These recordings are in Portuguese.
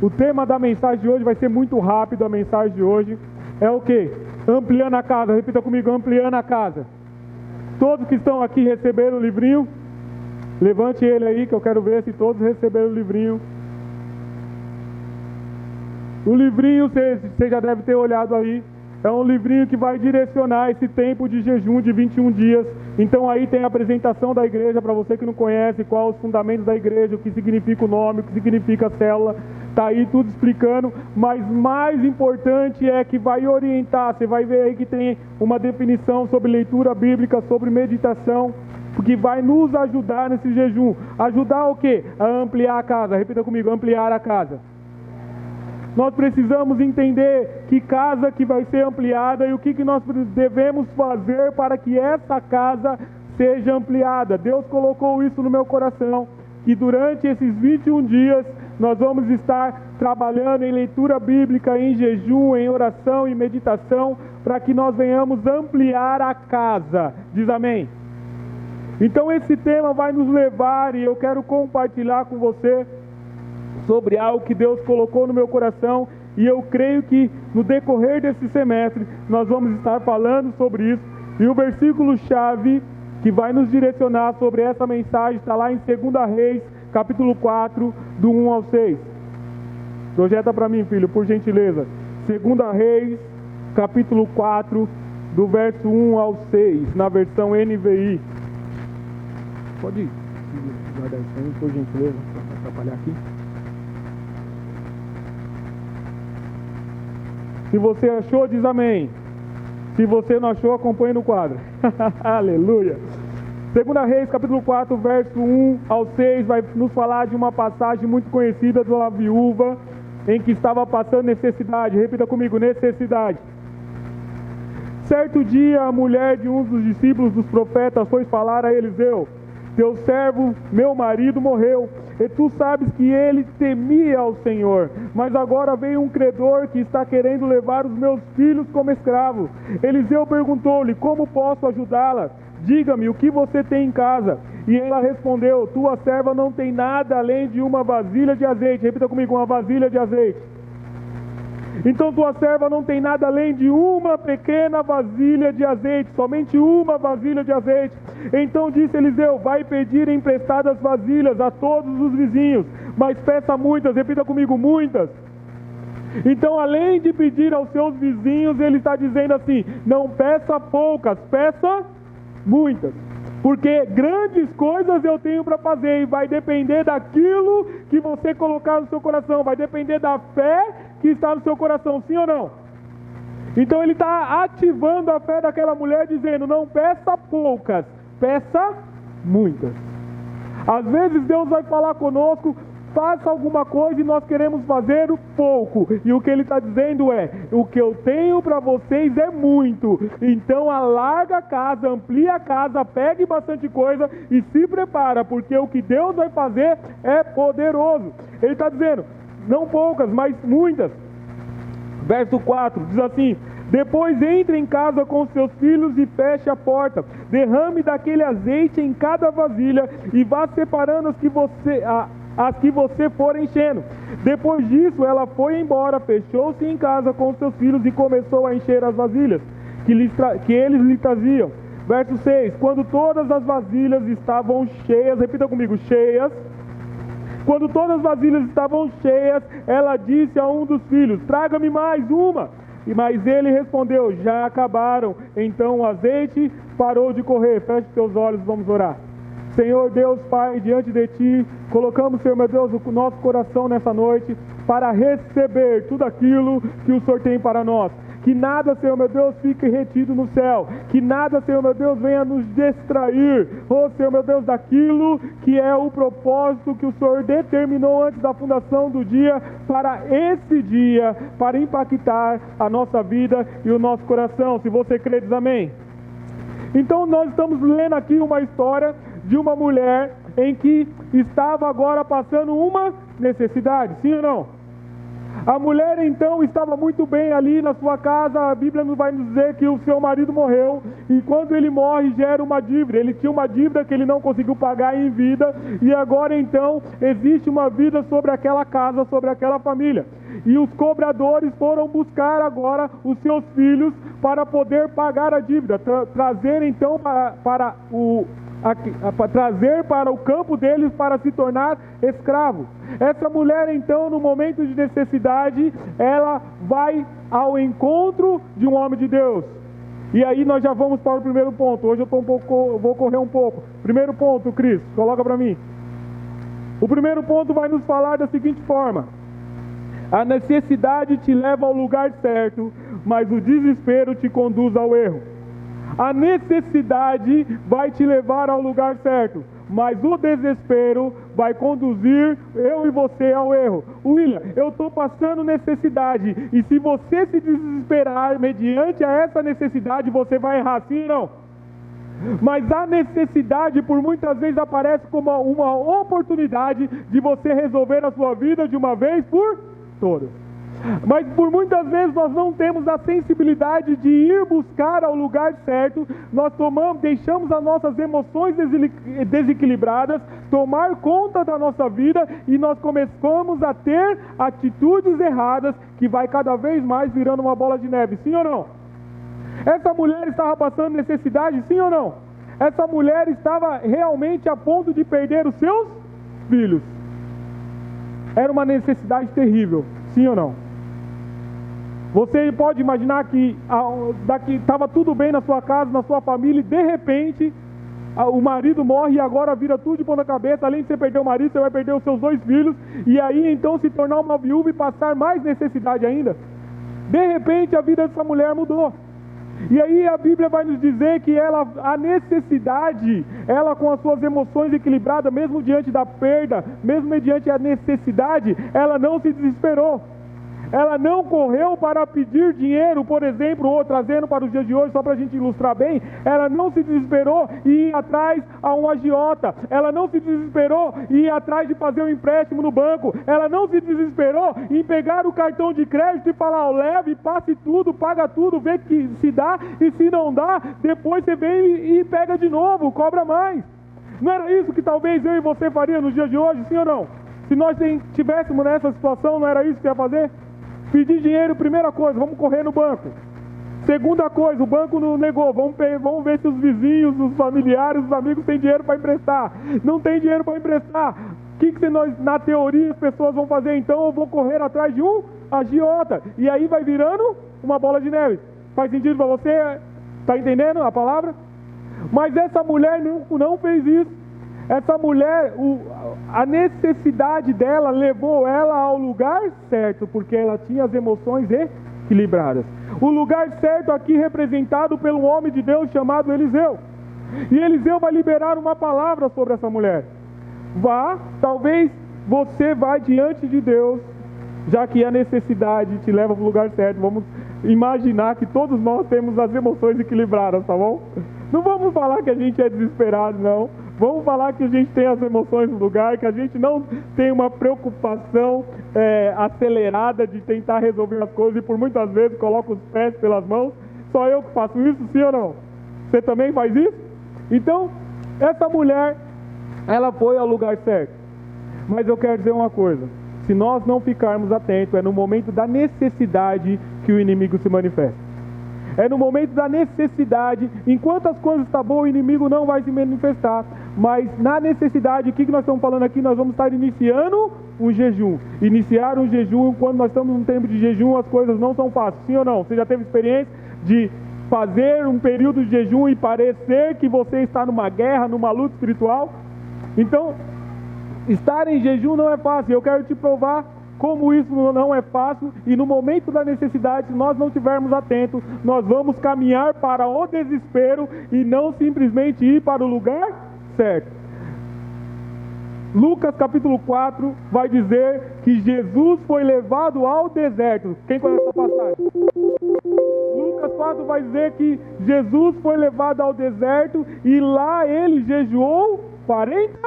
O tema da mensagem de hoje vai ser muito rápido. A mensagem de hoje é o quê? Ampliando a casa. Repita comigo, ampliando a casa. Todos que estão aqui receberam o livrinho? Levante ele aí, que eu quero ver se todos receberam o livrinho. O livrinho, você já deve ter olhado aí. É um livrinho que vai direcionar esse tempo de jejum de 21 dias. Então aí tem a apresentação da igreja, para você que não conhece, quais os fundamentos da igreja, o que significa o nome, o que significa a célula. Está aí tudo explicando, mas mais importante é que vai orientar. Você vai ver aí que tem uma definição sobre leitura bíblica, sobre meditação, porque vai nos ajudar nesse jejum. Ajudar o quê? A ampliar a casa. Repita comigo, ampliar a casa. Nós precisamos entender que casa que vai ser ampliada e o que nós devemos fazer para que essa casa seja ampliada. Deus colocou isso no meu coração, que durante esses 21 dias nós vamos estar trabalhando em leitura bíblica, em jejum, em oração e meditação, para que nós venhamos ampliar a casa. Diz amém? Então esse tema vai nos levar, e eu quero compartilhar com você sobre algo que Deus colocou no meu coração, e eu creio que no decorrer desse semestre nós vamos estar falando sobre isso. E o versículo-chave que vai nos direcionar sobre essa mensagem está lá em 2 Reis, capítulo 4, do 1 ao 6. Projeta para mim, filho, por gentileza. 2 Reis, capítulo 4, do verso 1 ao 6, na versão NVI. Pode guardar isso aí, por gentileza, para não atrapalhar aqui. Se você achou, diz amém. Se você não achou, acompanhe no quadro. Aleluia. 2 Reis, capítulo 4, verso 1 ao 6, vai nos falar de uma passagem muito conhecida de uma viúva em que estava passando necessidade. Repita comigo, necessidade. Certo dia, a mulher de um dos discípulos dos profetas foi falar a Eliseu: teu servo, meu marido, morreu, e tu sabes que ele temia ao Senhor, mas agora veio um credor que está querendo levar os meus filhos como escravo. Eliseu perguntou-lhe: como posso ajudá-la? Diga-me, o que você tem em casa? E ela respondeu: tua serva não tem nada além de uma vasilha de azeite. Repita comigo, uma vasilha de azeite. Então tua serva não tem nada além de uma pequena vasilha de azeite, somente uma vasilha de azeite. Então disse Eliseu: vai pedir emprestadas vasilhas a todos os vizinhos, mas peça muitas. Repita comigo, muitas. Então, além de pedir aos seus vizinhos, ele está dizendo assim: não peça poucas, peça muitas. Porque grandes coisas eu tenho para fazer, e vai depender daquilo que você colocar no seu coração, vai depender da fé que está no seu coração, sim ou não? Então ele está ativando a fé daquela mulher, dizendo: não peça poucas, peça muitas. Às vezes Deus vai falar conosco: faça alguma coisa, e nós queremos fazer pouco. E o que ele está dizendo é: o que eu tenho para vocês é muito. Então alarga a casa, amplia a casa, pegue bastante coisa e se prepara, porque o que Deus vai fazer é poderoso. Ele está dizendo: não poucas, mas muitas. Verso 4 diz assim: depois entre em casa com seus filhos e feche a porta. Derrame daquele azeite em cada vasilha e vá separando as que você for enchendo. Depois disso ela foi embora, fechou-se em casa com seus filhos e começou a encher as vasilhas que eles lhe traziam. Verso 6: quando todas as vasilhas estavam cheias, repita comigo, cheias. Quando todas as vasilhas estavam cheias, ela disse a um dos filhos: traga-me mais uma. Mas ele respondeu: já acabaram. Então o azeite parou de correr. Feche teus olhos, vamos orar. Senhor Deus Pai, diante de Ti, colocamos, Senhor meu Deus, o nosso coração nessa noite para receber tudo aquilo que o Senhor tem para nós. Que nada, Senhor meu Deus, fique retido no céu. Que nada, Senhor meu Deus, venha nos distrair, oh Senhor meu Deus, daquilo que é o propósito que o Senhor determinou antes da fundação do dia, para esse dia, para impactar a nossa vida e o nosso coração. Se você crê, diz amém. Então nós estamos lendo aqui uma história de uma mulher em que estava agora passando uma necessidade, sim ou não? A mulher então estava muito bem ali na sua casa. A Bíblia vai nos dizer que o seu marido morreu, e quando ele morre gera uma dívida. Ele tinha uma dívida que ele não conseguiu pagar em vida, e agora então existe uma vida sobre aquela casa, sobre aquela família. E os cobradores foram buscar agora os seus filhos para poder pagar a dívida, trazer então trazer para o campo deles para se tornar escravo. Essa mulher então, no momento de necessidade, ela vai ao encontro de um homem de Deus. E aí nós já vamos para o primeiro ponto. Hoje vou correr um pouco. Primeiro ponto, Cris, coloca para mim. O primeiro ponto vai nos falar da seguinte forma: a necessidade te leva ao lugar certo, mas o desespero te conduz ao erro. A necessidade vai te levar ao lugar certo, mas o desespero vai conduzir eu e você ao erro. William, eu estou passando necessidade, e se você se desesperar mediante a essa necessidade, você vai errar, sim ou não? Mas a necessidade por muitas vezes aparece como uma oportunidade de você resolver a sua vida de uma vez por todas. Mas por muitas vezes nós não temos a sensibilidade de ir buscar ao lugar certo. Nós deixamos as nossas emoções desequilibradas tomar conta da nossa vida, e nós começamos a ter atitudes erradas que vai cada vez mais virando uma bola de neve, sim ou não? Essa mulher estava passando necessidade, sim ou não? Essa mulher estava realmente a ponto de perder os seus filhos. Era uma necessidade terrível, sim ou não? Você pode imaginar que estava tudo bem na sua casa, na sua família, e de repente o marido morre e agora vira tudo de ponta cabeça. Além de você perder o marido, você vai perder os seus 2 filhos, e aí então se tornar uma viúva e passar mais necessidade ainda. De repente a vida dessa mulher mudou. E aí a Bíblia vai nos dizer que a necessidade, ela com as suas emoções equilibradas, mesmo diante da perda, mesmo mediante a necessidade, ela não se desesperou. Ela não correu para pedir dinheiro, por exemplo, ou trazendo para os dias de hoje, só para a gente ilustrar bem, ela não se desesperou e ir atrás a um agiota, ela não se desesperou e ir atrás de fazer um empréstimo no banco, ela não se desesperou em pegar o cartão de crédito e falar, leve, passe tudo, paga tudo, vê que se dá, e se não dá, depois você vem e pega de novo, cobra mais. Não era isso que talvez eu e você faria nos dias de hoje, sim ou não? Se nós estivéssemos nessa situação, não era isso que ia fazer? Pedir dinheiro, primeira coisa, vamos correr no banco. Segunda coisa, o banco não negou, vamos ver se os vizinhos, os familiares, os amigos têm dinheiro para emprestar. Não tem dinheiro para emprestar. O que nós, na teoria, as pessoas vão fazer então? Eu vou correr atrás de um agiota. E aí vai virando uma bola de neve. Faz sentido para você? Está entendendo a palavra? Mas essa mulher não fez isso. Essa mulher, a necessidade dela levou ela ao lugar certo, porque ela tinha as emoções equilibradas. O lugar certo aqui representado pelo homem de Deus chamado Eliseu. E Eliseu vai liberar uma palavra sobre essa mulher. Talvez você vá diante de Deus, já que a necessidade te leva para o lugar certo. Vamos imaginar que todos nós temos as emoções equilibradas, tá bom? Não vamos falar que a gente é desesperado, não. Vamos falar que a gente tem as emoções no lugar, que a gente não tem uma preocupação acelerada de tentar resolver as coisas, e por muitas vezes coloca os pés pelas mãos. Só eu que faço isso, sim ou não? Você também faz isso? Então, essa mulher, ela foi ao lugar certo. Mas eu quero dizer uma coisa: se nós não ficarmos atentos, é no momento da necessidade que o inimigo se manifesta. É no momento da necessidade, enquanto as coisas estão boas, o inimigo não vai se manifestar. Mas na necessidade, o que nós estamos falando aqui? Nós vamos estar iniciando um jejum. Iniciar um jejum, quando nós estamos num tempo de jejum, as coisas não são fáceis, sim ou não? Você já teve experiência de fazer um período de jejum e parecer que você está numa guerra, numa luta espiritual? Então, estar em jejum não é fácil. Eu quero te provar como isso não é fácil, e no momento da necessidade, se nós não estivermos atentos, nós vamos caminhar para o desespero e não simplesmente ir para o lugar certo. Lucas capítulo 4 vai dizer que Jesus foi levado ao deserto. Quem conhece essa passagem? Lucas 4 vai dizer que Jesus foi levado ao deserto e lá ele jejuou 40...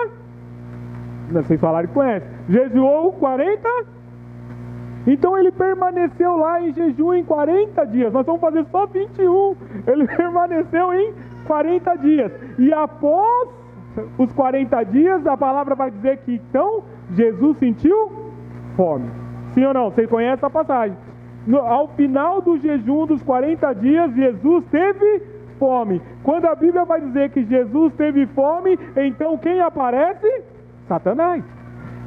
Vocês falaram que conhece. Jejuou 40 Então ele permaneceu lá em jejum em 40 dias. Nós vamos fazer só 21. Ele permaneceu em 40 dias. E após os 40 dias, a palavra vai dizer que então Jesus sentiu fome. Sim ou não? Vocês conhecem a passagem. Ao final do jejum dos 40 dias, Jesus teve fome. Quando a Bíblia vai dizer que Jesus teve fome, então quem aparece? Satanás.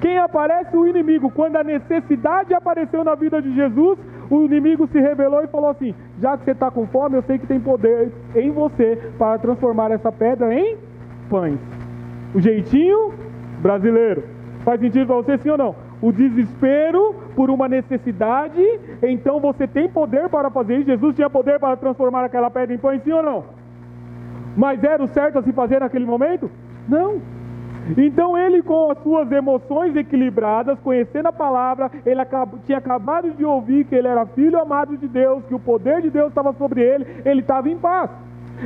Quem aparece? O inimigo. Quando a necessidade apareceu na vida de Jesus, o inimigo se revelou e falou assim: já que você está com fome, eu sei que tem poder em você para transformar essa pedra em pães. O jeitinho brasileiro. Faz sentido para você, sim ou não? O desespero por uma necessidade, então você tem poder para fazer isso. Jesus tinha poder para transformar aquela pedra em pães, sim ou não? Mas era o certo a se fazer naquele momento? Não. Então ele, com as suas emoções equilibradas, conhecendo a palavra, ele tinha acabado de ouvir que ele era filho amado de Deus, que o poder de Deus estava sobre ele estava em paz.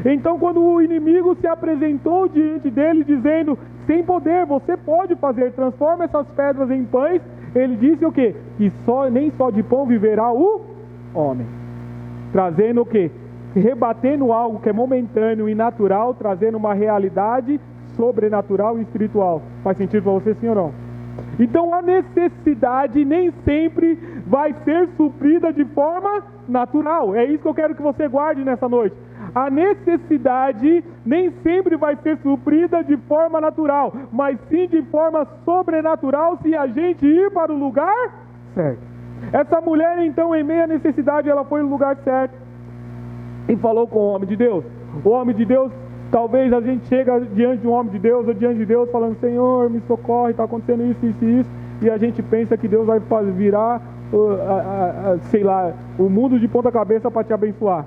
Então quando o inimigo se apresentou diante dele dizendo: sem poder, você pode fazer, transforma essas pedras em pães, ele disse o quê? Que nem só de pão viverá o homem. Trazendo o quê? Rebatendo algo que é momentâneo e natural, trazendo uma realidade sobrenatural e espiritual. Faz sentido para você, sim ou não? Então a necessidade nem sempre vai ser suprida de forma natural. É isso que eu quero que você guarde nessa noite. A necessidade nem sempre vai ser suprida de forma natural, mas sim de forma sobrenatural, se a gente ir para o lugar certo. Essa mulher então, em meio à necessidade, ela foi no lugar certo e falou com o homem de Deus. O homem de Deus, talvez a gente chega diante de um homem de Deus ou diante de Deus falando: Senhor, me socorre, está acontecendo isso, isso e isso, e a gente pensa que Deus vai virar, sei lá, o mundo de ponta cabeça para te abençoar.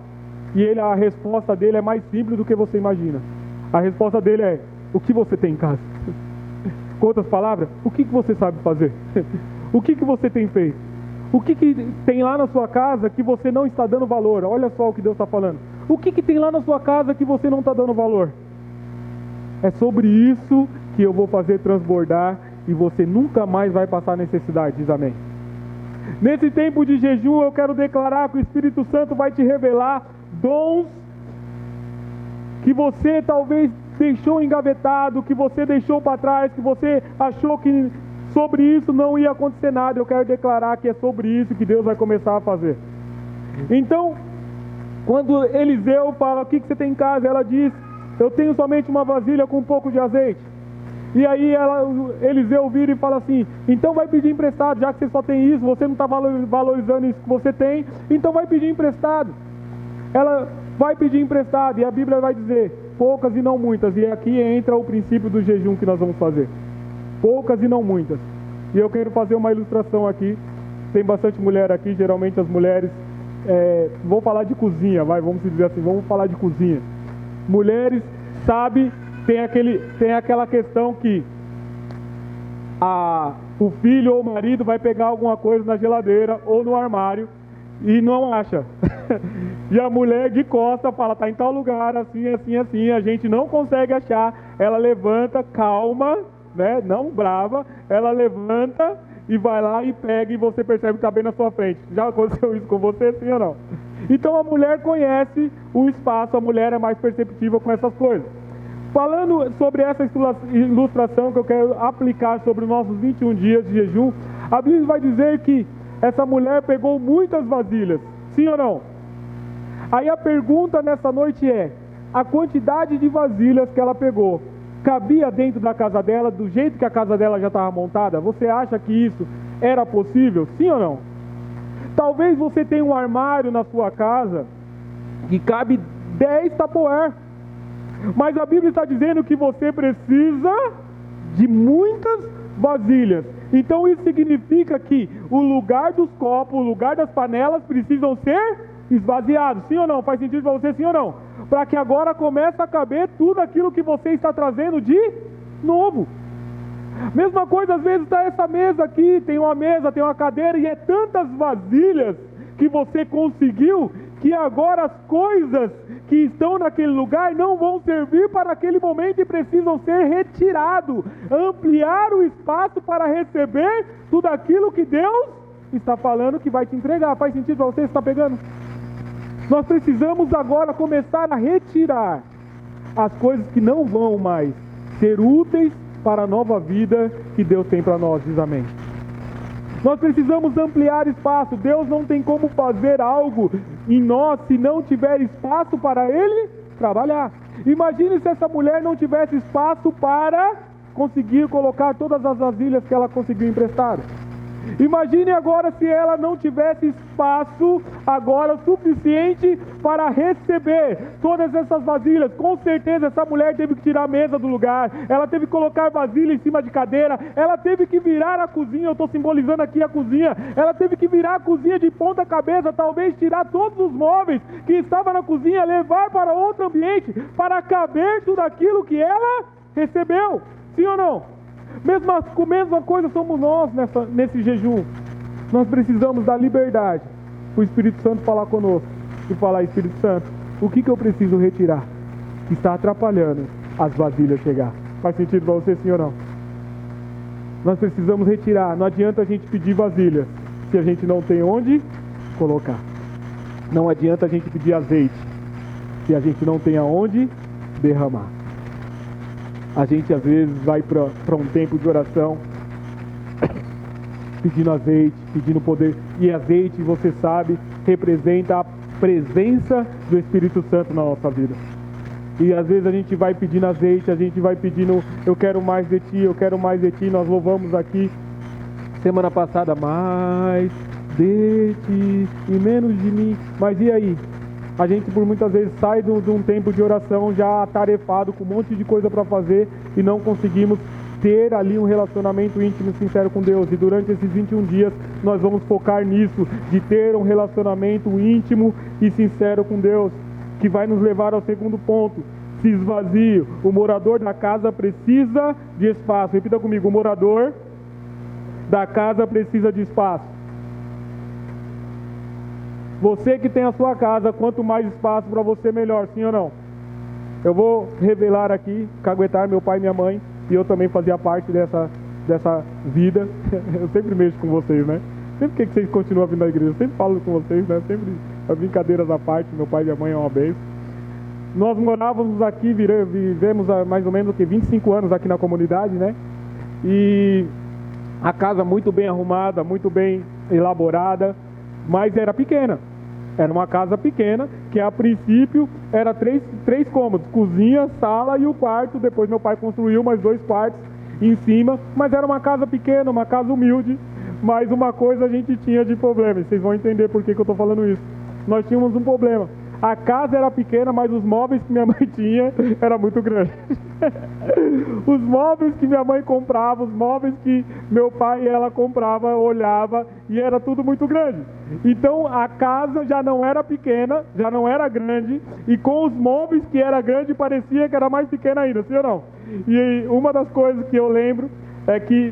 E a resposta dele é mais simples do que você imagina. A resposta dele é: o que você tem em casa? Com outras palavras, o que você sabe fazer? O que você tem feito? O que tem lá na sua casa que você não está dando valor? Olha só o que Deus está falando. O que tem lá na sua casa que você não está dando valor? É sobre isso que eu vou fazer transbordar e você nunca mais vai passar necessidade. Diz amém. Nesse tempo de jejum, eu quero declarar que o Espírito Santo vai te revelar dons que você talvez deixou engavetado, que você deixou para trás, que você achou que sobre isso não ia acontecer nada. Eu quero declarar que é sobre isso que Deus vai começar a fazer. Então, quando Eliseu fala: o que você tem em casa? Ela diz: eu tenho somente uma vasilha com um pouco de azeite. E aí Eliseu vira e fala assim: então vai pedir emprestado, já que você só tem isso, você não está valorizando isso que você tem, então vai pedir emprestado. Ela vai pedir emprestado, e a Bíblia vai dizer: poucas e não muitas. E aqui entra o princípio do jejum que nós vamos fazer. Poucas e não muitas. E eu quero fazer uma ilustração aqui. Tem bastante mulher aqui, geralmente as mulheres... vou falar de cozinha, vamos dizer assim, vamos falar de cozinha. Mulheres, sabe, tem aquela questão que o filho ou o marido vai pegar alguma coisa na geladeira ou no armário e não acha. E a mulher de costa fala: tá em tal lugar, assim, assim, assim, a gente não consegue achar. Ela levanta, calma, né, não brava, ela levanta e vai lá e pega, e você percebe que está bem na sua frente. Já aconteceu isso com você, sim ou não? Então a mulher conhece o espaço, a mulher é mais perceptível com essas coisas. Falando sobre essa ilustração que eu quero aplicar sobre os nossos 21 dias de jejum, a Bíblia vai dizer que essa mulher pegou muitas vasilhas, sim ou não? Aí a pergunta nessa noite é: a quantidade de vasilhas que ela pegou cabia dentro da casa dela, do jeito que a casa dela já estava montada? Você acha que isso era possível? Sim ou não? Talvez você tenha um armário na sua casa que cabe 10 Tupperware, mas a Bíblia está dizendo que você precisa de muitas vasilhas. Então isso significa que o lugar dos copos, o lugar das panelas precisam ser esvaziados. Sim ou não? Faz sentido para você, sim ou não? Para que agora comece a caber tudo aquilo que você está trazendo de novo. Mesma coisa, às vezes está essa mesa aqui, tem uma mesa, tem uma cadeira, e é tantas vasilhas que você conseguiu, que agora as coisas que estão naquele lugar não vão servir para aquele momento e precisam ser retirados. Ampliar o espaço para receber tudo aquilo que Deus está falando que vai te entregar. Faz sentido para você? Você está pegando? Nós precisamos agora começar a retirar as coisas que não vão mais ser úteis para a nova vida que Deus tem para nós. Diz amém. Nós precisamos ampliar espaço. Deus não tem como fazer algo em nós se não tiver espaço para Ele trabalhar. Imagine se essa mulher não tivesse espaço para conseguir colocar todas as vasilhas que ela conseguiu emprestar. Imagine agora se ela não tivesse espaço agora suficiente para receber todas essas vasilhas. Com certeza essa mulher teve que tirar a mesa do lugar, ela teve que colocar vasilha em cima de cadeira, ela teve que virar a cozinha, eu estou simbolizando aqui a cozinha, ela teve que virar a cozinha de ponta cabeça, talvez tirar todos os móveis que estavam na cozinha, levar para outro ambiente, para caber tudo aquilo que ela recebeu. Sim ou não? Mesma coisa somos nós nesse jejum. Nós precisamos da liberdade, o Espírito Santo falar conosco e falar: Espírito Santo, o que eu preciso retirar que está atrapalhando as vasilhas chegar? Faz sentido para você, sim ou não? Nós precisamos retirar. Não adianta a gente pedir vasilhas se a gente não tem onde colocar. Não adianta a gente pedir azeite se a gente não tem aonde derramar. A gente às vezes vai para um tempo de oração pedindo azeite, pedindo poder. E azeite, você sabe, representa a presença do Espírito Santo na nossa vida. E às vezes a gente vai pedindo azeite, a gente vai pedindo: eu quero mais de ti, eu quero mais de ti. Nós louvamos aqui semana passada: mais de ti e menos de mim. Mas e aí? A gente por muitas vezes sai de um tempo de oração já atarefado, com um monte de coisa para fazer, e não conseguimos ter ali um relacionamento íntimo e sincero com Deus. E durante esses 21 dias nós vamos focar nisso, de ter um relacionamento íntimo e sincero com Deus, que vai nos levar ao segundo ponto: se esvazie. O morador da casa precisa de espaço. Repita comigo: o morador da casa precisa de espaço. Você que tem a sua casa, quanto mais espaço para você, melhor, sim ou não? Eu vou revelar aqui, caguetar meu pai e minha mãe, e eu também fazia parte dessa vida. Eu sempre mexo com vocês, né? Sempre que vocês continuam vindo à igreja, eu sempre falo com vocês, né? Sempre brincadeiras à parte, meu pai e minha mãe é uma bênção. Nós morávamos aqui, vivemos há mais ou menos 25 anos aqui na comunidade, né? E a casa muito bem arrumada, muito bem elaborada, mas era pequena. Era uma casa pequena, que a princípio era três cômodos: cozinha, sala e o quarto. Depois meu pai construiu mais 2 quartos em cima, mas era uma casa pequena, uma casa humilde. Mas uma coisa a gente tinha de problema, e vocês vão entender por que eu estou falando isso. Nós tínhamos um problema: a casa era pequena, mas os móveis que minha mãe tinha era muito grande. Os móveis que minha mãe comprava, os móveis que meu pai e ela comprava, olhava, e era tudo muito grande. Então a casa já não era pequena, já não era grande, e com os móveis que era grande parecia que era mais pequena ainda, sim ou não? E uma das coisas que eu lembro é que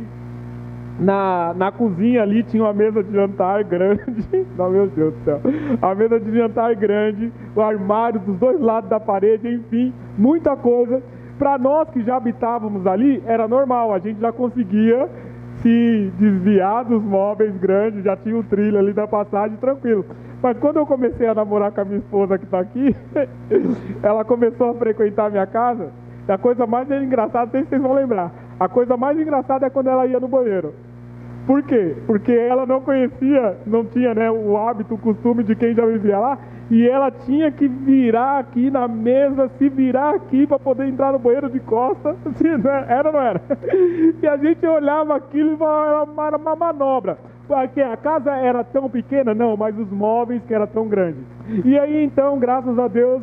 na cozinha ali tinha uma mesa de jantar grande. Não, meu Deus do céu. A mesa de jantar grande, o armário dos 2 lados da parede, enfim, muita coisa. Para nós que já habitávamos ali, era normal, a gente já conseguia se desviar dos móveis grandes, já tinha o trilho ali da passagem, tranquilo. Mas quando eu comecei a namorar com a minha esposa que está aqui, ela começou a frequentar a minha casa. E a coisa mais engraçada, não sei se vocês vão lembrar, a coisa mais engraçada é quando ela ia no banheiro. Por quê? Porque ela não conhecia, não tinha, né, o hábito, o costume de quem já vivia lá, e ela tinha que virar aqui na mesa, se virar aqui para poder entrar no banheiro de costas. Era ou não era? E a gente olhava aquilo e falava: era uma manobra. Porque a casa era tão pequena? Não, mas os móveis que eram tão grandes. E aí então, graças a Deus,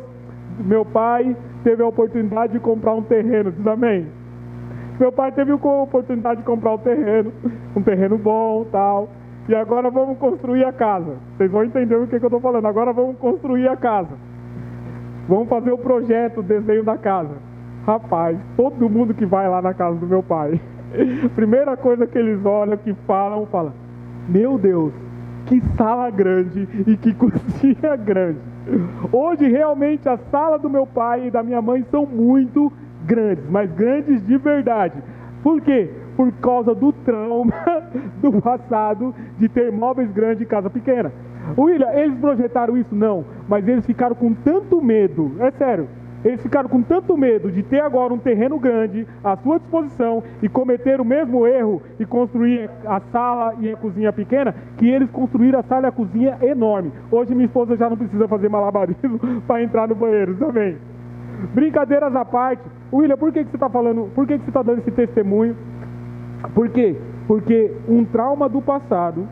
meu pai teve a oportunidade de comprar um terreno. Diz amém? Meu pai teve a oportunidade de comprar um terreno bom, tal. E agora vamos construir a casa. Vocês vão entender o que eu estou falando. Agora vamos construir a casa. Vamos fazer o projeto, o desenho da casa. Rapaz, todo mundo que vai lá na casa do meu pai, primeira coisa que eles olham, que falam: meu Deus, que sala grande e que cozinha grande. Hoje realmente a sala do meu pai e da minha mãe são muito grandes, mas grandes de verdade. Por quê? Por causa do trauma do passado de ter móveis grandes e casa pequena. William, eles projetaram isso? Não, mas eles ficaram com tanto medo, é sério, eles ficaram com tanto medo de ter agora um terreno grande à sua disposição e cometer o mesmo erro e construir a sala e a cozinha pequena, que eles construíram a sala e a cozinha enorme. Hoje minha esposa já não precisa fazer malabarismo para entrar no banheiro também. Brincadeiras à parte, William, por que você está falando, por que você está dando esse testemunho? Por quê? Porque um trauma do passado,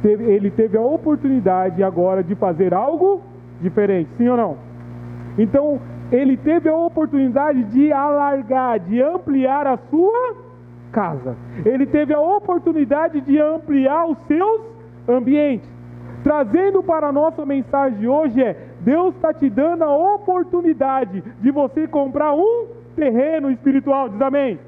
ele teve a oportunidade agora de fazer algo diferente, sim ou não? Então, ele teve a oportunidade de alargar, de ampliar a sua casa. Ele teve a oportunidade de ampliar os seus ambientes. Trazendo para a nossa mensagem de hoje Deus está te dando a oportunidade de você comprar um terreno espiritual, diz amém?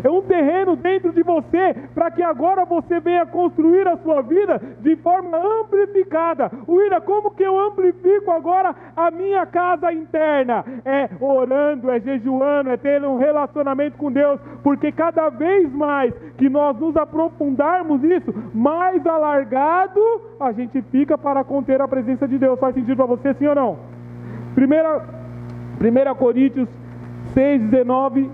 É um terreno dentro de você, para que agora você venha construir a sua vida de forma amplificada. William, como que eu amplifico agora a minha casa interna? É orando, é jejuando, é tendo um relacionamento com Deus, porque cada vez mais que nós nos aprofundarmos nisso, mais alargado a gente fica para conter a presença de Deus. Faz sentido para você, sim ou não? 1 Coríntios 6, 19...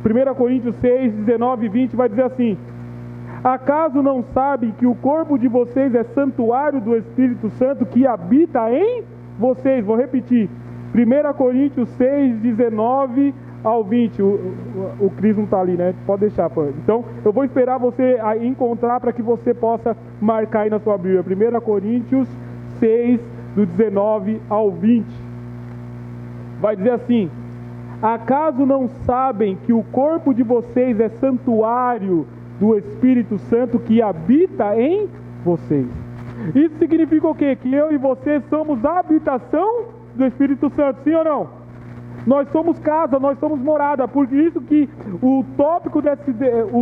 1 Coríntios 6, 19 e 20 vai dizer assim: acaso não sabem que o corpo de vocês é santuário do Espírito Santo que habita em vocês? Vou repetir, 1 Coríntios 6, 19 ao 20, o Cris não está ali, né? Pode deixar, pô. Então, eu vou esperar você encontrar para que você possa marcar aí na sua Bíblia, 1 Coríntios 6, do 19 ao 20, vai dizer assim: acaso não sabem que o corpo de vocês é santuário do Espírito Santo que habita em vocês? Isso significa o quê? Que eu e você somos a habitação do Espírito Santo, sim ou não? Nós somos casa, nós somos morada. Por isso que o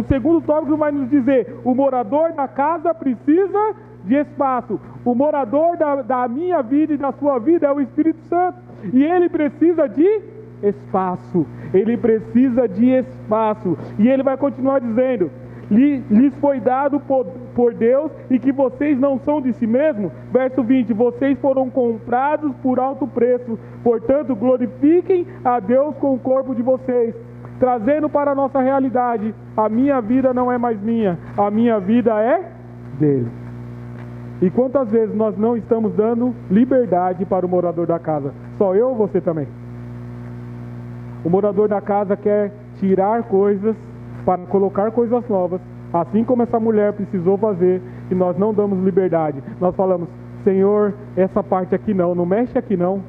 segundo tópico vai nos dizer: o morador da casa precisa de espaço. O morador da minha vida e da sua vida é o Espírito Santo, e ele precisa de espaço, ele precisa de espaço. E ele vai continuar dizendo: lhes foi dado por Deus, e que vocês não são de si mesmos. Verso 20: vocês foram comprados por alto preço, portanto glorifiquem a Deus com o corpo de vocês. Trazendo para a nossa realidade: a minha vida não é mais minha, a minha vida é dele. E quantas vezes nós não estamos dando liberdade para o morador da casa? Só eu ou você também? O morador da casa quer tirar coisas para colocar coisas novas, assim como essa mulher precisou fazer, e nós não damos liberdade. Nós falamos: Senhor, essa parte aqui não mexe aqui não.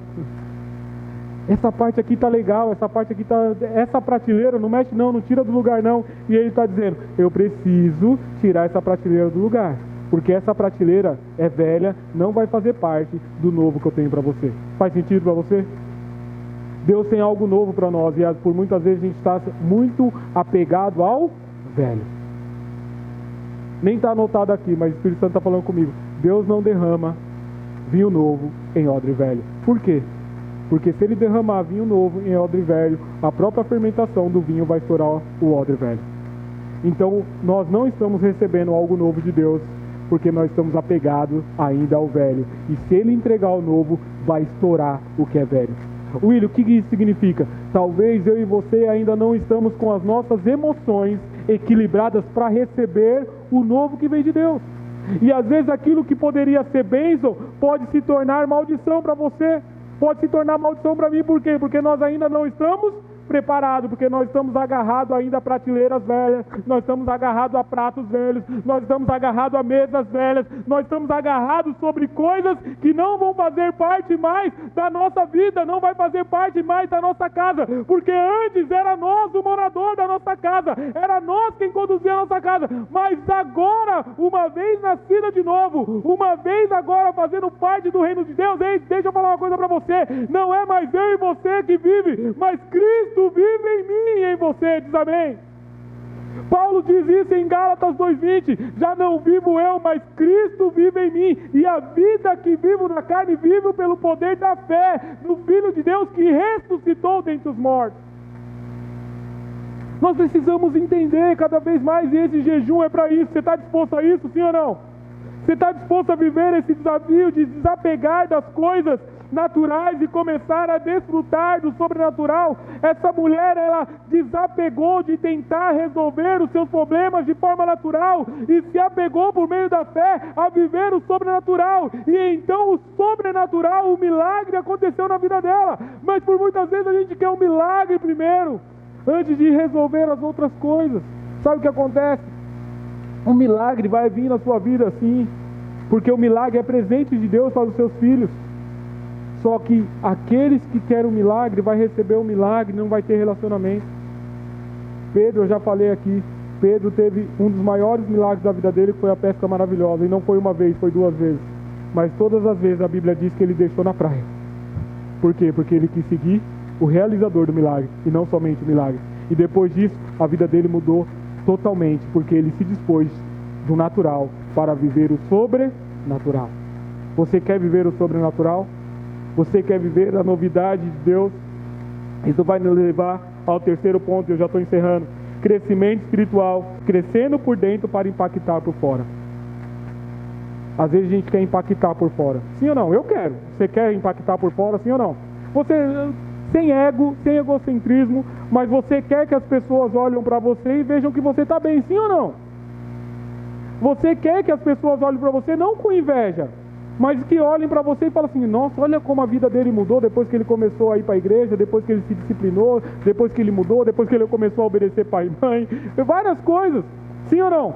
Essa parte aqui está legal, essa parte aqui está... essa prateleira não mexe não tira do lugar não. E ele está dizendo: eu preciso tirar essa prateleira do lugar, porque essa prateleira é velha, não vai fazer parte do novo que eu tenho para você. Faz sentido para você? Deus tem algo novo para nós, e por muitas vezes a gente está muito apegado ao velho. Nem está anotado aqui, mas o Espírito Santo está falando comigo: Deus não derrama vinho novo em odre velho. Por quê? Porque se ele derramar vinho novo em odre velho, a própria fermentação do vinho vai estourar o odre velho. Então nós não estamos recebendo algo novo de Deus, porque nós estamos apegados ainda ao velho. E se ele entregar o novo, vai estourar o que é velho. William, o que isso significa? Talvez eu e você ainda não estamos com as nossas emoções equilibradas para receber o novo que vem de Deus. E às vezes aquilo que poderia ser bênção pode se tornar maldição para você, pode se tornar maldição para mim. Por quê? Porque nós ainda não estamos preparados, porque nós estamos agarrados ainda a prateleiras velhas, nós estamos agarrados a pratos velhos, nós estamos agarrados a mesas velhas, nós estamos agarrados sobre coisas que não vão fazer parte mais da nossa vida, não vai fazer parte mais da nossa casa, porque antes era nós o morador da nossa casa, era nós quem conduzia a nossa casa, mas agora, uma vez nascida de novo, uma vez agora fazendo parte do reino de Deus, deixa eu falar uma coisa para você: não é mais eu e você que vive, mas Cristo vive em mim e em você, diz amém. Paulo diz isso em Gálatas 2:20: já não vivo eu, mas Cristo vive em mim, e a vida que vivo na carne, vivo pelo poder da fé no Filho de Deus que ressuscitou dentre os mortos. Nós precisamos entender cada vez mais, e esse jejum é para isso. Você está disposto a isso, sim ou não? Você está disposto a viver esse desafio de desapegar das coisas naturais e começar a desfrutar do sobrenatural? Essa mulher, ela desapegou de tentar resolver os seus problemas de forma natural e se apegou por meio da fé a viver o sobrenatural. E então o sobrenatural, o milagre aconteceu na vida dela. Mas por muitas vezes a gente quer um milagre primeiro, antes de resolver as outras coisas. Sabe o que acontece? Um milagre vai vir na sua vida sim, porque o milagre é presente de Deus para os seus filhos. Só que aqueles que querem o milagre vai receber o milagre, não vai ter relacionamento. Pedro, eu já falei aqui, Pedro teve um dos maiores milagres da vida dele, que foi a pesca maravilhosa. E não foi uma vez, foi 2 vezes. Mas todas as vezes a Bíblia diz que ele deixou na praia. Por quê? Porque ele quis seguir o realizador do milagre, e não somente o milagre. E depois disso, a vida dele mudou totalmente, porque ele se dispôs do natural para viver o sobrenatural. Você quer viver o sobrenatural? Você quer viver a novidade de Deus? Isso vai nos levar ao terceiro ponto, eu já estou encerrando. Crescimento espiritual, crescendo por dentro para impactar por fora. Às vezes a gente quer impactar por fora. Sim ou não? Eu quero. Você quer impactar por fora, sim ou não? Você, sem ego, sem egocentrismo, mas você quer que as pessoas olhem para você e vejam que você está bem, sim ou não? Você quer que as pessoas olhem para você não com inveja, mas que olhem para você e falem assim: nossa, olha como a vida dele mudou depois que ele começou a ir para a igreja, depois que ele se disciplinou, depois que ele mudou, depois que ele começou a obedecer pai e mãe, várias coisas, sim ou não?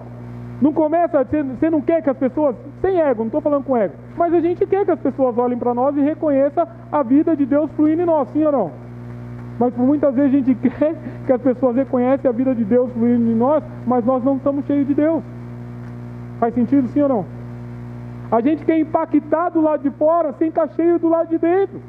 Não começa, você não quer que as pessoas, sem ego, não estou falando com ego, mas a gente quer que as pessoas olhem para nós e reconheçam a vida de Deus fluindo em nós, sim ou não? Mas por muitas vezes a gente quer que as pessoas reconheçam a vida de Deus fluindo em nós, mas nós não estamos cheios de Deus. Faz sentido, sim ou não? A gente quer impactar do lado de fora sem estar cheio do lado de dentro.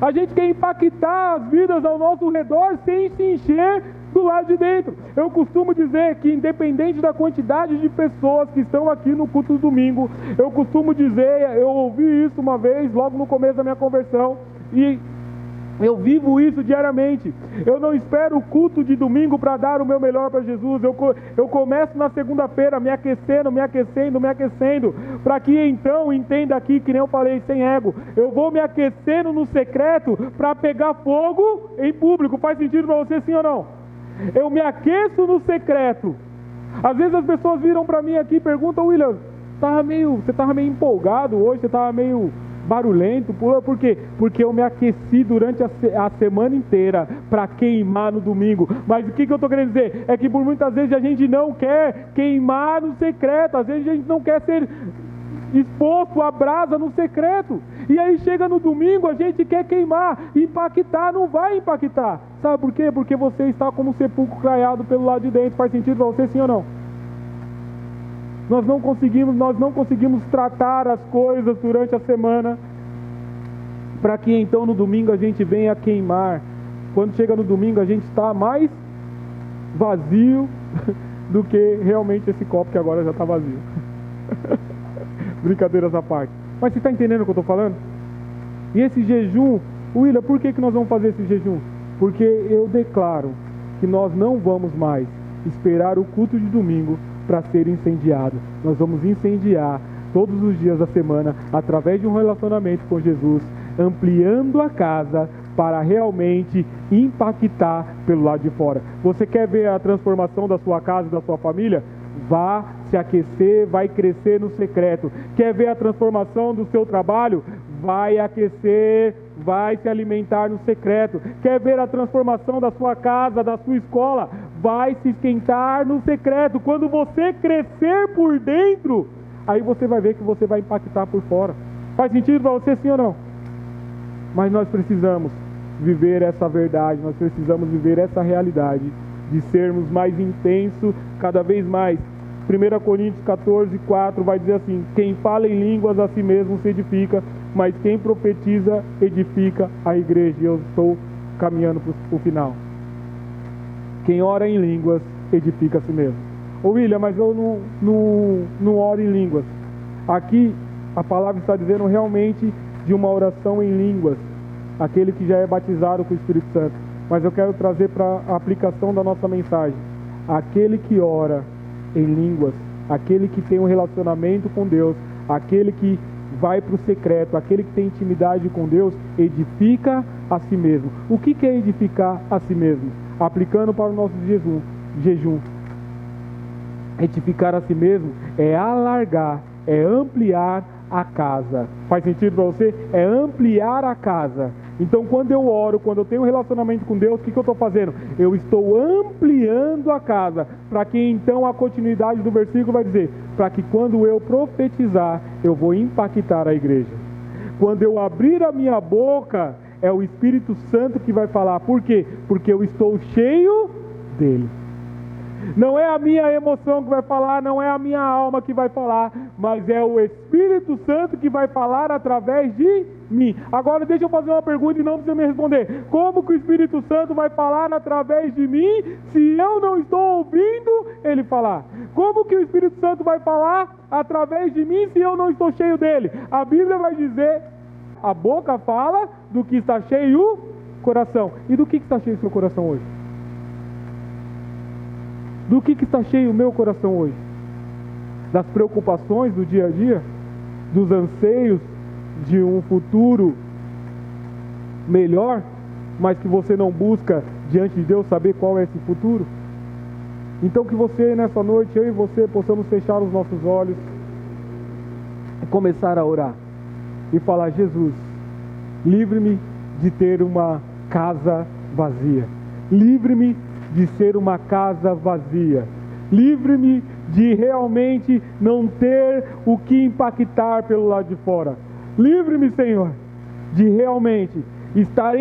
A gente quer impactar as vidas ao nosso redor sem se encher do lado de dentro. Eu costumo dizer que, independente da quantidade de pessoas que estão aqui no culto do domingo, eu costumo dizer, eu ouvi isso uma vez, logo no começo da minha conversão, e eu vivo isso diariamente. Eu não espero o culto de domingo para dar o meu melhor para Jesus. Eu começo na segunda-feira me aquecendo, para que então entenda aqui, que nem eu falei, sem ego, eu vou me aquecendo no secreto para pegar fogo em público. Faz sentido para você, sim ou não? Eu me aqueço no secreto. Às vezes as pessoas viram para mim aqui e perguntam: William, você estava meio empolgado hoje, você estava meio barulhento, por quê? Porque eu me aqueci durante a semana inteira para queimar no domingo. Mas o que eu estou querendo dizer? É que por muitas vezes a gente não quer queimar no secreto, às vezes a gente não quer ser exposto à brasa no secreto, e aí chega no domingo, a gente quer queimar, impactar, não vai impactar. Sabe por quê? Porque você está como um sepulcro caiado pelo lado de dentro. Faz sentido para você, sim ou não? Nós não conseguimos tratar as coisas durante a semana, para que então no domingo a gente venha queimar. Quando chega no domingo a gente está mais vazio do que realmente esse copo que agora já está vazio. Brincadeiras à parte. Mas você está entendendo o que eu estou falando? E esse jejum, William, por que nós vamos fazer esse jejum? Porque eu declaro que nós não vamos mais esperar o culto de domingo para ser incendiado. Nós vamos incendiar todos os dias da semana, através de um relacionamento com Jesus, ampliando a casa para realmente impactar pelo lado de fora. Você quer ver a transformação da sua casa e da sua família? Vá se aquecer, vai crescer no secreto. Quer ver a transformação do seu trabalho? Vai aquecer, vai se alimentar no secreto. Quer ver a transformação da sua casa, da sua escola? Vai se esquentar no secreto. Quando você crescer por dentro, aí você vai ver que você vai impactar por fora. Faz sentido para você, sim ou não? Mas nós precisamos viver essa verdade, nós precisamos viver essa realidade de sermos mais intensos cada vez mais. 1 Coríntios 14:4 vai dizer assim: quem fala em línguas a si mesmo se edifica, mas quem profetiza edifica a igreja. E eu estou caminhando para o final. Quem ora em línguas edifica a si mesmo. Ô William, mas eu não oro em línguas. Aqui a palavra está dizendo realmente de uma oração em línguas. Aquele que já é batizado com o Espírito Santo. mas eu quero trazer para a aplicação da nossa mensagem. Aquele que ora em línguas, aquele que tem um relacionamento com Deus, aquele que vai para o secreto, aquele que tem intimidade com Deus, edifica a si mesmo. O que é edificar a si mesmo? Aplicando para o nosso jejum. Edificar a si mesmo é alargar, é ampliar a casa. Faz sentido para você? É ampliar a casa. Então, quando eu oro, quando eu tenho um relacionamento com Deus, o que eu estou fazendo? Eu estou ampliando a casa, para que então a continuidade do versículo vai dizer, para que quando eu profetizar, eu vou impactar a igreja. Quando eu abrir a minha boca, é o Espírito Santo que vai falar. Por quê? Porque eu estou cheio dele. Não é a minha emoção que vai falar, não é a minha alma que vai falar, mas é o Espírito Santo que vai falar através de mim. Agora deixa eu fazer uma pergunta e não precisa me responder. Como que o Espírito Santo vai falar através de mim se eu não estou ouvindo ele falar? Como que o Espírito Santo vai falar através de mim se eu não estou cheio dele? A Bíblia vai dizer, a boca fala do que está cheio o coração. E do que está cheio o seu coração hoje? Do que está cheio o meu coração hoje? Das preocupações do dia a dia? Dos anseios de um futuro melhor, mas que você não busca diante de Deus saber qual é esse futuro? Então que você nessa noite, eu e você, possamos fechar os nossos olhos e começar a orar e falar: Jesus, livre-me de ter uma casa vazia. Livre-me de ser uma casa vazia. Livre-me de realmente não ter o que impactar pelo lado de fora. Livre-me, Senhor, de realmente estar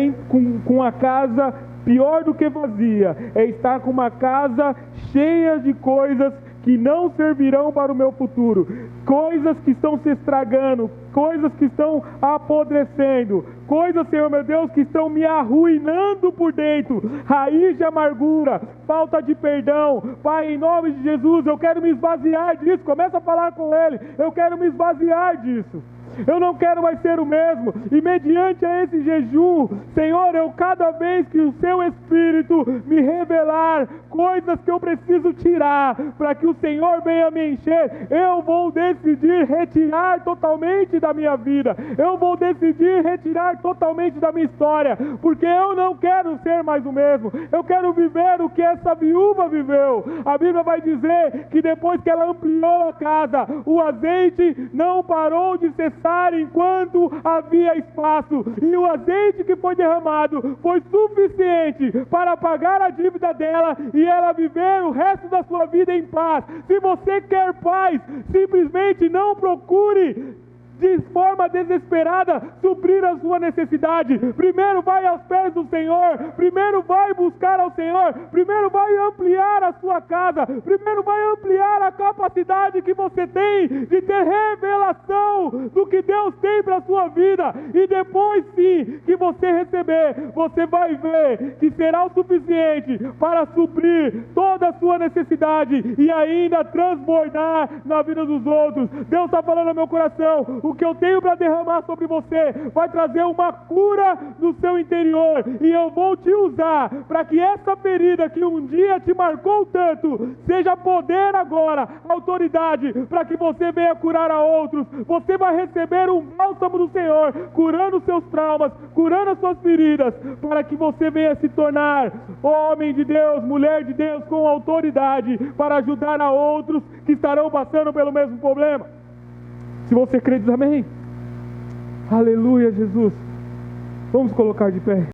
com a casa pior do que vazia. É estar com uma casa cheia de coisas que não servirão para o meu futuro. Coisas que estão se estragando, coisas que estão apodrecendo, coisas, Senhor meu Deus, que estão me arruinando por dentro, raiz de amargura, falta de perdão. Pai, em nome de Jesus, eu quero me esvaziar disso. Começa a falar com Ele. Eu quero me esvaziar disso. Eu não quero mais ser o mesmo. E mediante a esse jejum, Senhor, cada vez que o Seu Espírito me revelar coisas que eu preciso tirar, para que o Senhor venha me encher, eu vou decidir retirar totalmente da minha vida. Eu vou decidir retirar totalmente da minha história, porque eu não quero ser mais o mesmo. Eu quero viver o que essa viúva viveu. A Bíblia vai dizer que depois que ela ampliou a casa, o azeite não parou de cessar enquanto havia espaço, e o azeite que foi derramado foi suficiente para pagar a dívida dela e ela viver o resto da sua vida em paz. Se você quer paz, simplesmente não procure de forma desesperada suprir a sua necessidade. Primeiro vai aos pés do Senhor, primeiro vai buscar ao Senhor, primeiro vai ampliar a sua casa, primeiro vai ampliar a capacidade que você tem de ter revelação do que Deus tem para a sua vida, e depois sim que você receber, você vai ver que será o suficiente para suprir toda a sua necessidade e ainda transbordar na vida dos outros. Deus está falando no meu coração: o que eu tenho para derramar sobre você vai trazer uma cura no seu interior, e eu vou te usar para que essa ferida que um dia te marcou tanto seja poder agora, autoridade, para que você venha curar a outros. Você vai receber um bálsamo do Senhor, curando os seus traumas, curando as suas feridas, para que você venha se tornar homem de Deus, mulher de Deus, com autoridade para ajudar a outros que estarão passando pelo mesmo problema. Se você crê, diz amém. Aleluia, Jesus. Vamos colocar de pé.